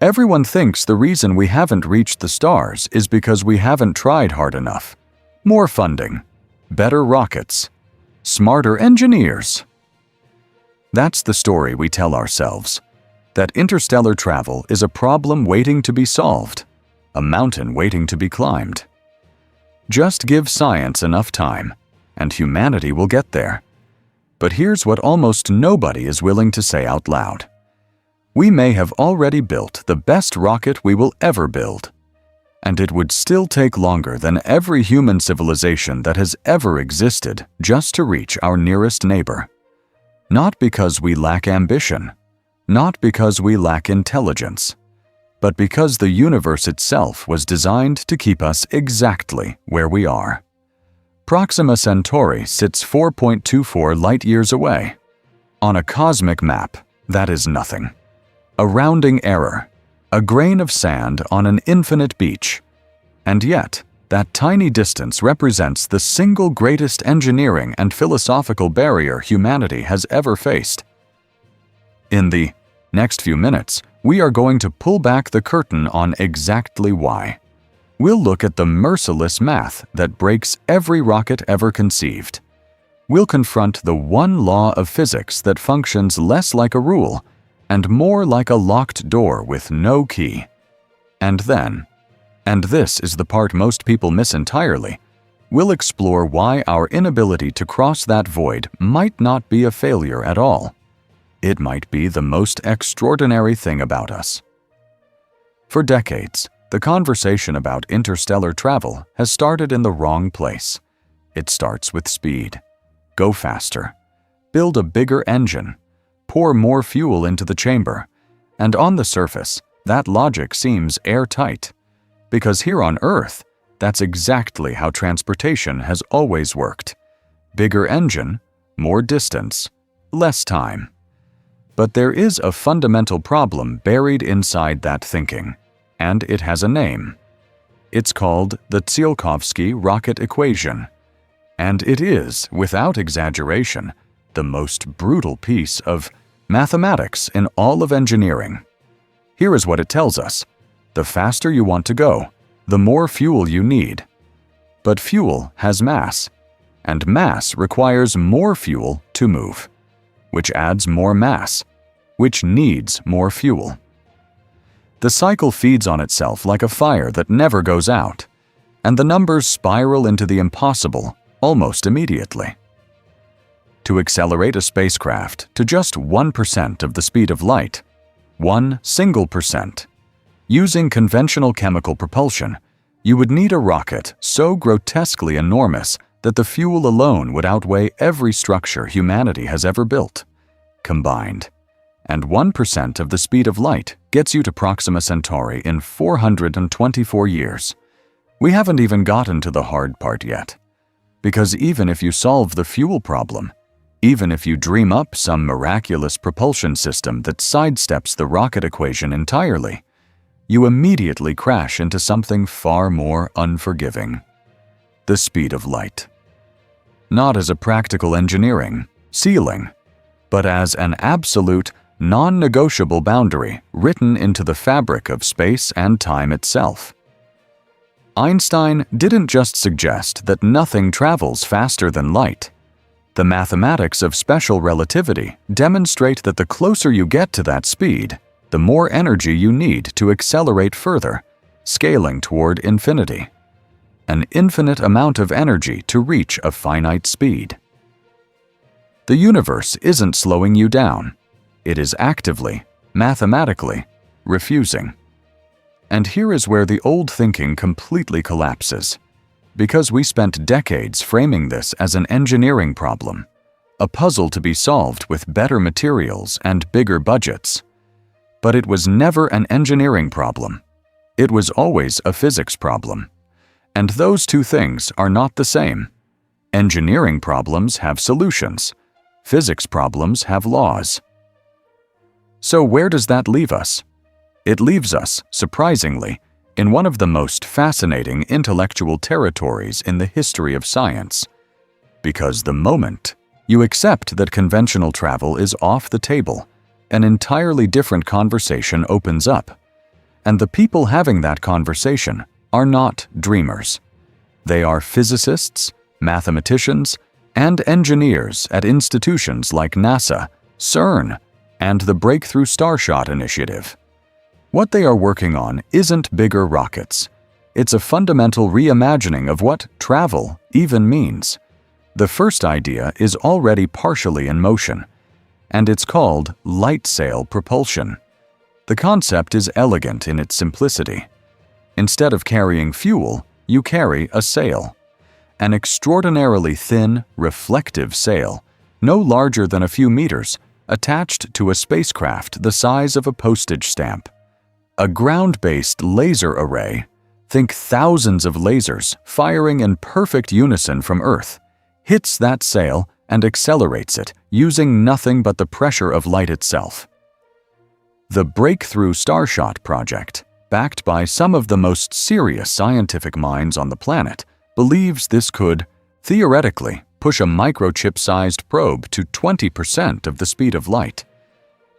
Everyone thinks the reason we haven't reached the stars is because we haven't tried hard enough. More funding, better rockets, smarter engineers. That's the story we tell ourselves, that interstellar travel is a problem waiting to be solved, a mountain waiting to be climbed. Just give science enough time, and humanity will get there. But here's what almost nobody is willing to say out loud. We may have already built the best rocket we will ever build, and it would still take longer than every human civilization that has ever existed just to reach our nearest neighbor. Not because we lack ambition, not because we lack intelligence, but because the universe itself was designed to keep us exactly where we are. Proxima Centauri sits 4.24 light-years away. On a cosmic map, that is nothing. A rounding error, a grain of sand on an infinite beach. And yet, that tiny distance represents the single greatest engineering and philosophical barrier humanity has ever faced. In the next few minutes, we are going to pull back the curtain on exactly why. We'll look at the merciless math that breaks every rocket ever conceived. We'll confront the one law of physics that functions less like a rule and more like a locked door with no key. And then, and this is the part most people miss entirely, we'll explore why our inability to cross that void might not be a failure at all. It might be the most extraordinary thing about us. For decades, the conversation about interstellar travel has started in the wrong place. It starts with speed. Go faster. Build a bigger engine. Pour more fuel into the chamber. And on the surface, that logic seems airtight. Because here on Earth, that's exactly how transportation has always worked. Bigger engine, more distance, less time. But there is a fundamental problem buried inside that thinking, and it has a name. It's called the Tsiolkovsky rocket equation, and it is, without exaggeration, the most brutal piece of mathematics in all of engineering. Here is what it tells us. The faster you want to go, the more fuel you need. But fuel has mass, and mass requires more fuel to move, which adds more mass, which needs more fuel. The cycle feeds on itself like a fire that never goes out, and the numbers spiral into the impossible almost immediately. To accelerate a spacecraft to just 1% of the speed of light, 1%, using conventional chemical propulsion, you would need a rocket so grotesquely enormous that the fuel alone would outweigh every structure humanity has ever built, combined. And 1% of the speed of light gets you to Proxima Centauri in 424 years. We haven't even gotten to the hard part yet. Because even if you solve the fuel problem, even if you dream up some miraculous propulsion system that sidesteps the rocket equation entirely, you immediately crash into something far more unforgiving: the speed of light. Not as a practical engineering ceiling, but as an absolute, non-negotiable boundary written into the fabric of space and time itself. Einstein didn't just suggest that nothing travels faster than light. The mathematics of special relativity demonstrate that the closer you get to that speed, the more energy you need to accelerate further, scaling toward infinity. An infinite amount of energy to reach a finite speed. The universe isn't slowing you down. It is actively, mathematically, refusing. And here is where the old thinking completely collapses. Because we spent decades framing this as an engineering problem, a puzzle to be solved with better materials and bigger budgets. But it was never an engineering problem. It was always a physics problem. And those two things are not the same. Engineering problems have solutions. Physics problems have laws. So where does that leave us? It leaves us, surprisingly, in one of the most fascinating intellectual territories in the history of science. Because the moment you accept that conventional travel is off the table, an entirely different conversation opens up. And the people having that conversation are not dreamers. They are physicists, mathematicians, and engineers at institutions like NASA, CERN, and the Breakthrough Starshot Initiative. What they are working on isn't bigger rockets. It's a fundamental reimagining of what travel even means. The first idea is already partially in motion, and it's called light sail propulsion. The concept is elegant in its simplicity. Instead of carrying fuel, you carry a sail. An extraordinarily thin, reflective sail, no larger than a few meters, attached to a spacecraft the size of a postage stamp. A ground-based laser array, think thousands of lasers firing in perfect unison from Earth, hits that sail and accelerates it using nothing but the pressure of light itself. The Breakthrough Starshot project, backed by some of the most serious scientific minds on the planet, believes this could, theoretically, push a microchip-sized probe to 20% of the speed of light.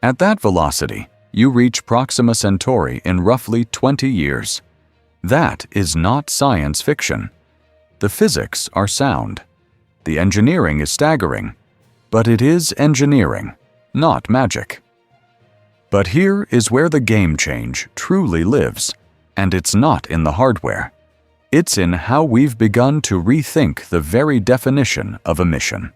At that velocity, you reach Proxima Centauri in roughly 20 years. That is not science fiction. The physics are sound. The engineering is staggering. But it is engineering, not magic. But here is where the game change truly lives, and it's not in the hardware. It's in how we've begun to rethink the very definition of a mission.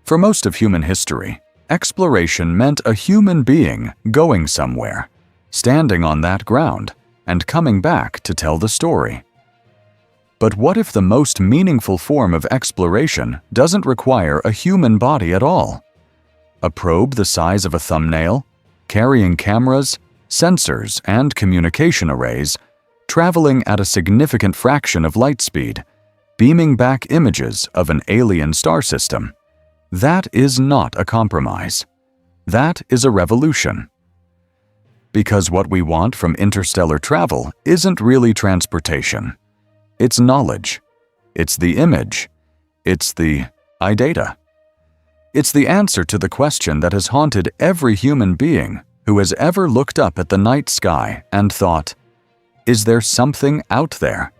For most of human history, exploration meant a human being going somewhere, standing on that ground, and coming back to tell the story. But what if the most meaningful form of exploration doesn't require a human body at all? A probe the size of a thumbnail, carrying cameras, sensors, and communication arrays, traveling at a significant fraction of light speed, beaming back images of an alien star system. That is not a compromise. That is a revolution. Because what we want from interstellar travel isn't really transportation. It's knowledge. It's the image. It's the data. It's the answer to the question that has haunted every human being who has ever looked up at the night sky and thought, is there something out there?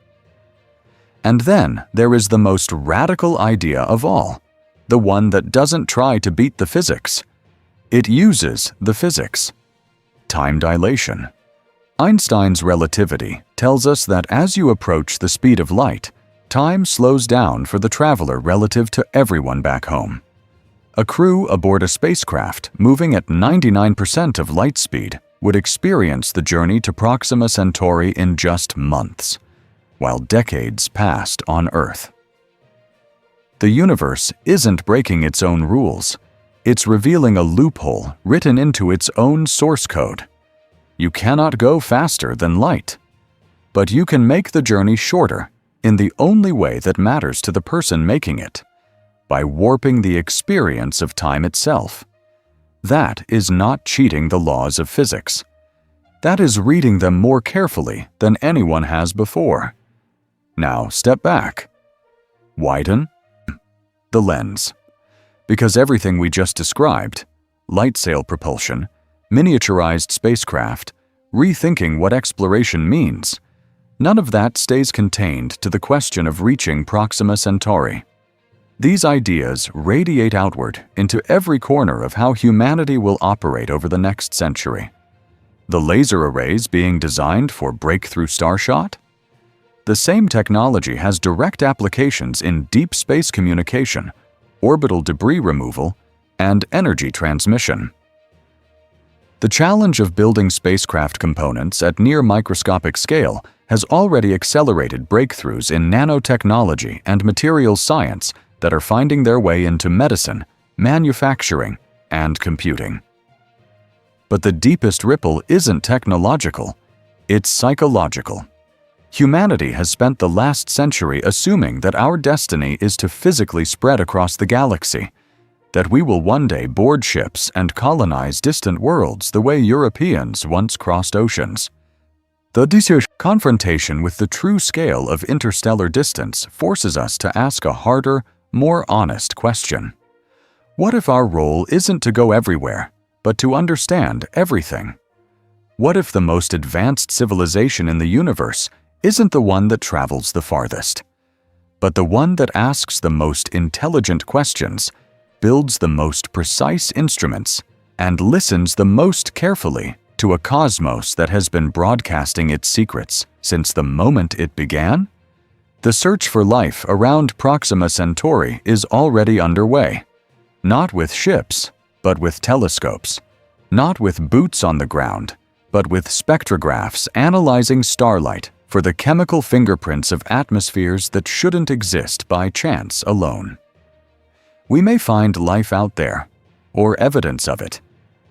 And then there is the most radical idea of all, the one that doesn't try to beat the physics. It uses the physics. Time dilation. Einstein's relativity tells us that as you approach the speed of light, time slows down for the traveler relative to everyone back home. A crew aboard a spacecraft moving at 99% of light speed would experience the journey to Proxima Centauri in just months, while decades passed on Earth. The universe isn't breaking its own rules. It's revealing a loophole written into its own source code. You cannot go faster than light, but you can make the journey shorter in the only way that matters to the person making it, by warping the experience of time itself. That is not cheating the laws of physics. That is reading them more carefully than anyone has before. Now step back. Widen the lens. Because everything we just described, light sail propulsion, miniaturized spacecraft, rethinking what exploration means, none of that stays contained to the question of reaching Proxima Centauri. These ideas radiate outward into every corner of how humanity will operate over the next century. The laser arrays being designed for Breakthrough Starshot? The same technology has direct applications in deep space communication, orbital debris removal, and energy transmission. The challenge of building spacecraft components at near microscopic scale has already accelerated breakthroughs in nanotechnology and materials science that are finding their way into medicine, manufacturing, and computing. But the deepest ripple isn't technological, it's psychological. Humanity has spent the last century assuming that our destiny is to physically spread across the galaxy, that we will one day board ships and colonize distant worlds the way Europeans once crossed oceans. The confrontation with the true scale of interstellar distance forces us to ask a harder, more honest question. What if our role isn't to go everywhere, but to understand everything? What if the most advanced civilization in the universe isn't the one that travels the farthest, but the one that asks the most intelligent questions, builds the most precise instruments, and listens the most carefully to a cosmos that has been broadcasting its secrets since the moment it began? The search for life around Proxima Centauri is already underway. Not with ships, but with telescopes. Not with boots on the ground, but with spectrographs analyzing starlight for the chemical fingerprints of atmospheres that shouldn't exist by chance alone. We may find life out there, or evidence of it,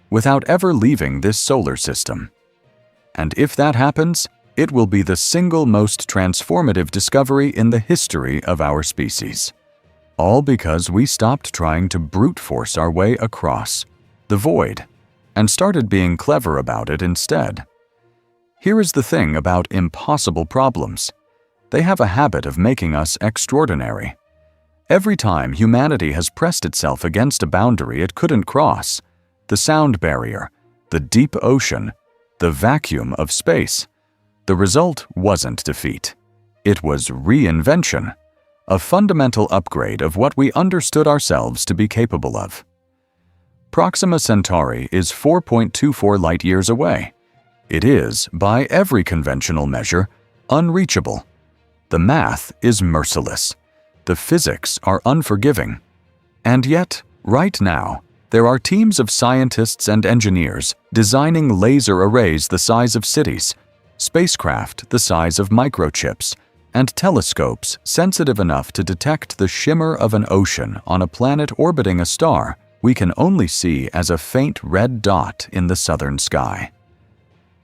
without ever leaving this solar system. And if that happens, it will be the single most transformative discovery in the history of our species. All because we stopped trying to brute force our way across the void and started being clever about it instead. Here is the thing about impossible problems. They have a habit of making us extraordinary. Every time humanity has pressed itself against a boundary it couldn't cross, the sound barrier, the deep ocean, the vacuum of space, the result wasn't defeat. It was reinvention, a fundamental upgrade of what we understood ourselves to be capable of. Proxima Centauri is 4.24 light-years away. It is, by every conventional measure, unreachable. The math is merciless. The physics are unforgiving. And yet, right now, there are teams of scientists and engineers designing laser arrays the size of cities, spacecraft the size of microchips, and telescopes sensitive enough to detect the shimmer of an ocean on a planet orbiting a star we can only see as a faint red dot in the southern sky.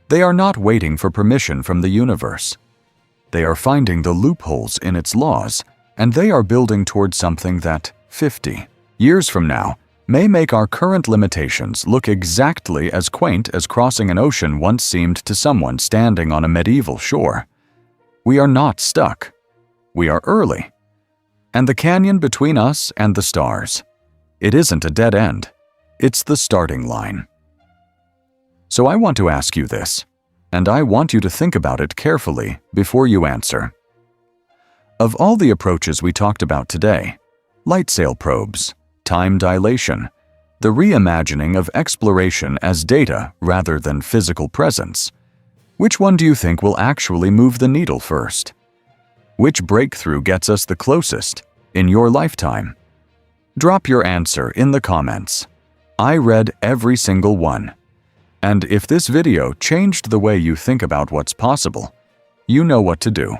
They are not waiting for permission from the universe. They are finding the loopholes in its laws, and they are building towards something that, 50 years from now, may make our current limitations look exactly as quaint as crossing an ocean once seemed to someone standing on a medieval shore. We are not stuck. We are early. And the canyon between us and the stars, it isn't a dead end. It's the starting line. So I want to ask you this, and I want you to think about it carefully before you answer. Of all the approaches we talked about today, light sail probes, time dilation, the reimagining of exploration as data rather than physical presence, which one do you think will actually move the needle first? Which breakthrough gets us the closest in your lifetime? Drop your answer in the comments. I read every single one. And if this video changed the way you think about what's possible, you know what to do.